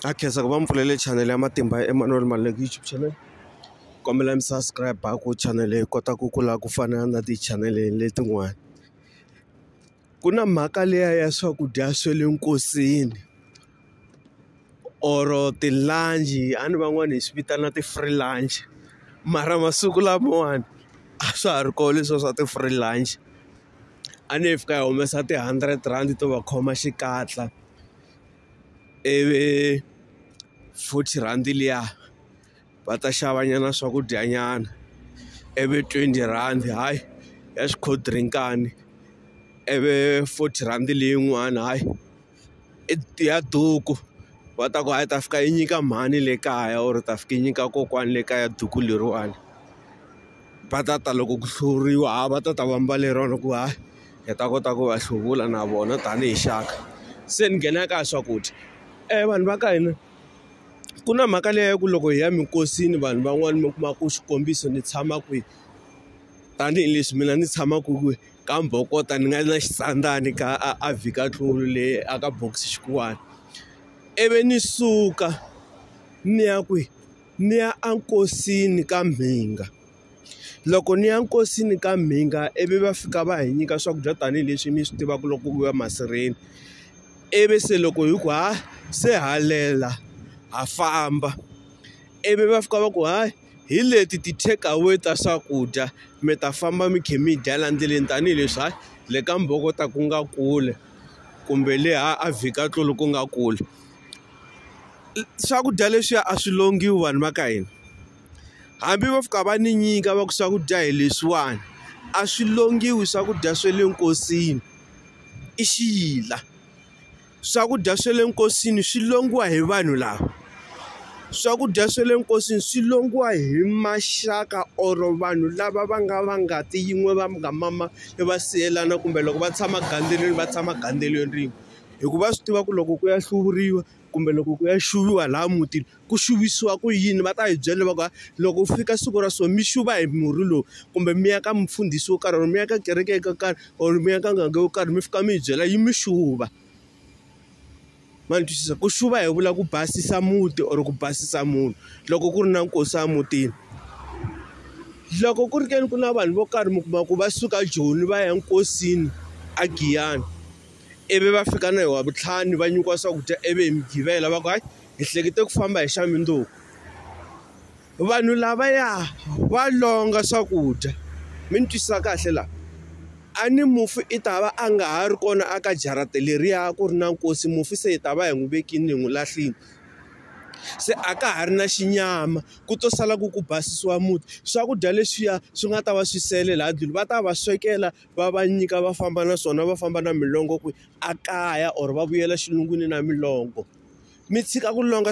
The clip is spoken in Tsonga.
Akhensa ku va mpfulele channel ya Matimba Emmanuel Maluleke YouTube channel. Kombela mi subscribe ku channel leyi kota ku kula ku fana na ti-channel letin'wana. Ku na mhaka leya ya swakudya swa le nkosini or ti-lunch a ni van'wani hi swi vitana ti-free lunch, mara masiku lamawani a swa ha ri kona leswiya swa ti-free lunch. A ni fika hi humesa ti-R100 to va khoma xikatla ivi R40 liya va ta xavanyana swakudya nyana, ivi R20 hayi ya cold drink-ani, ivi R40 leyin'wana hayi i ya duku va ta ku hayi ta fika yi nyika mhani le kaya or ta fika yi nyika kokwani le kaya duku leriwani. Va ta loko ku hluriwa va ta va mbale rona ku hayi hi ta kota ku va hluvula na vona tanihi xaka. Se ni nghena ka swakudya vanhu va ka hina ku na mhaka leya ku loko hi ya minkosini vanhu van'wani mi kuma ku xikombiso ni tshama kwihi, tanihileswi mina ni tshamaka kwihi ka Mbokota ni nga na xitsandzani ka a Vikatlulu leyi aka Boxer xikuwani. Ivi ni suka ni ya kwihi ni ya enkosini ka Mhinga. Loko ni ya nkosini ka Mhinga ivi va fika va hi nyika swakudya tanihileswi mi swi tivaka loko ku ya masirheni. Ivi se loko hi ku se halela ha famba, ivi va fika va ku hayi hi leti ti-take away ta swakudya mi ta famba mi kha mi dya laha ndleleni tanihileswi hayi le ka Mbokota ku nga kule kumbe le a Vikatlulu ku nga kule. Swakudya leswiya a swi longiwi vanhu va ka hina, hambi va fika va ni nyika va ku swakudya hi leswiwani a swi longiwi. Swakudya swa le nkosini i xiyila, swakudya swa le nkosini swi longiwa hi vanhu lava. Swakudya swa le nkosini swi longiwa hi maxaka or vanhu lava va nga ngati yin'we va nga mama va siyelana, kumbe loko va tshama gandelweni va tshama gandelweni rin'we. Hikuva swi tiva ku loko ku ya hluvuriwa kumbe loko ku ya xuviwa laha mutini ku xuvisiwa ku yini, va ta hi byela va ku loko fika siku ra so mi xuva hi murhi lowu, kumbe mi ya ka mufundhisi wo karhi or mi ya ka kereke yo karhi or mi ya ka n'anga yo karhi mi fika mi hi byela yi mi xuva. Ma ni twisisa ku xuva hi vula ku basisa muti or ku basisa munhu loko ku ri na nkosi emutini. Loko ku ri ke ni ku na vanhu vo karhi mi kuma ku va suka Joni va ya nkosini a Giyani, ivi va fika na hi Wavuntlhanu va nyikiwa swakudya ivi hi Mugqivela va ku hayi hi hlekete ku famba hi xa Mundzuku. Vanhu lavaya va longa swakudya, mi ni twisisa kahle laha. A ni mufi i ta va a nga ha ri kona aka jarata leriya ku ri na nkosi, mufi se hi ta va hi n'wi vekini hi n'wi lahlini. Se a ka ha ri na xinyama ku to sala ku basisiwa muti. Swakudya leswiya swi nga ta va swi sele laha ndlwini va ta va swekela va va nyika va famba na swona, va famba na milongo kwihi a kaya or va vuyela xilungwini na milongo. Mi tshika ku longa